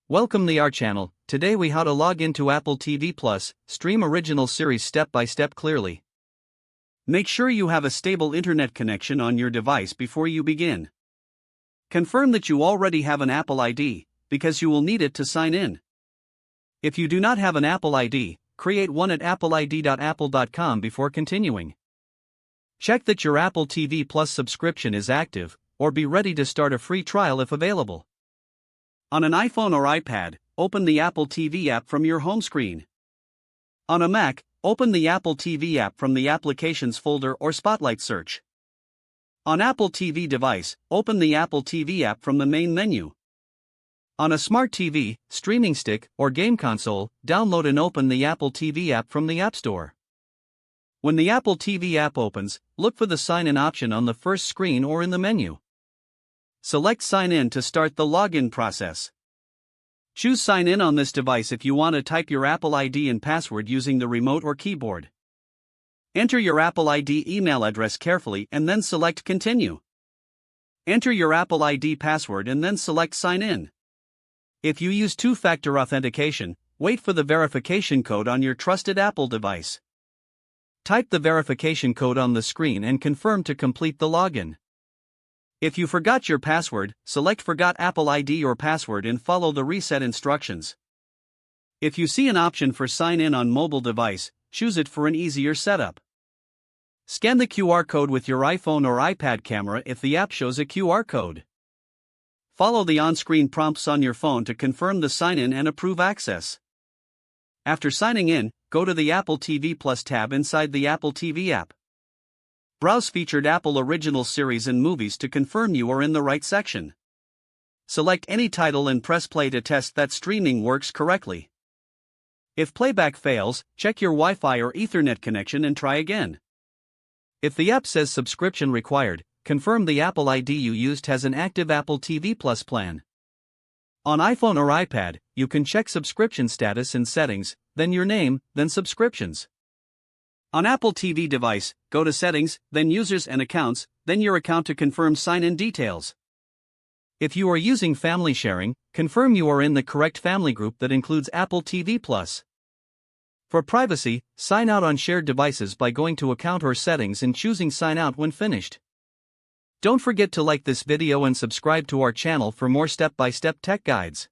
Welcome to our channel. Today we how to log into Apple TV Plus, stream original series step by step clearly. Make sure you have a stable internet connection on your device before you begin. Confirm that you already have an Apple ID, because you will need it to sign in. If you do not have an Apple ID, create one at appleid.apple.com before continuing. Check that your Apple TV Plus subscription is active, or be ready to start a free trial if available. On an iPhone or iPad, open the Apple TV app from your home screen. On a Mac, open the Apple TV app from the Applications folder or Spotlight search. On Apple TV device, open the Apple TV app from the main menu. On a smart TV, streaming stick, or game console, download and open the Apple TV app from the App Store. When the Apple TV app opens, look for the sign-in option on the first screen or in the menu. Select Sign In to start the login process. Choose Sign In on this device if you want to type your Apple ID and password using the remote or keyboard. Enter your Apple ID email address carefully and then select Continue. Enter your Apple ID password and then select Sign In. If you use two-factor authentication, wait for the verification code on your trusted Apple device. Type the verification code on the screen and confirm to complete the login. If you forgot your password, select Forgot Apple ID or Password and follow the reset instructions. If you see an option for Sign In on mobile device, choose it for an easier setup. Scan the QR code with your iPhone or iPad camera if the app shows a QR code. Follow the on-screen prompts on your phone to confirm the sign-in and approve access. After signing in, go to the Apple TV Plus tab inside the Apple TV app. Browse featured Apple original series and movies to confirm you are in the right section. Select any title and press play to test that streaming works correctly. If playback fails, check your Wi-Fi or Ethernet connection and try again. If the app says subscription required, confirm the Apple ID you used has an active Apple TV Plus plan. On iPhone or iPad, you can check subscription status in Settings, then your name, then Subscriptions. On Apple TV device, go to Settings, then Users and Accounts, then your account to confirm sign-in details. If you are using family sharing, confirm you are in the correct family group that includes Apple TV Plus. For privacy, sign out on shared devices by going to Account or Settings and choosing Sign Out when finished. Don't forget to like this video and subscribe to our channel for more step-by-step tech guides.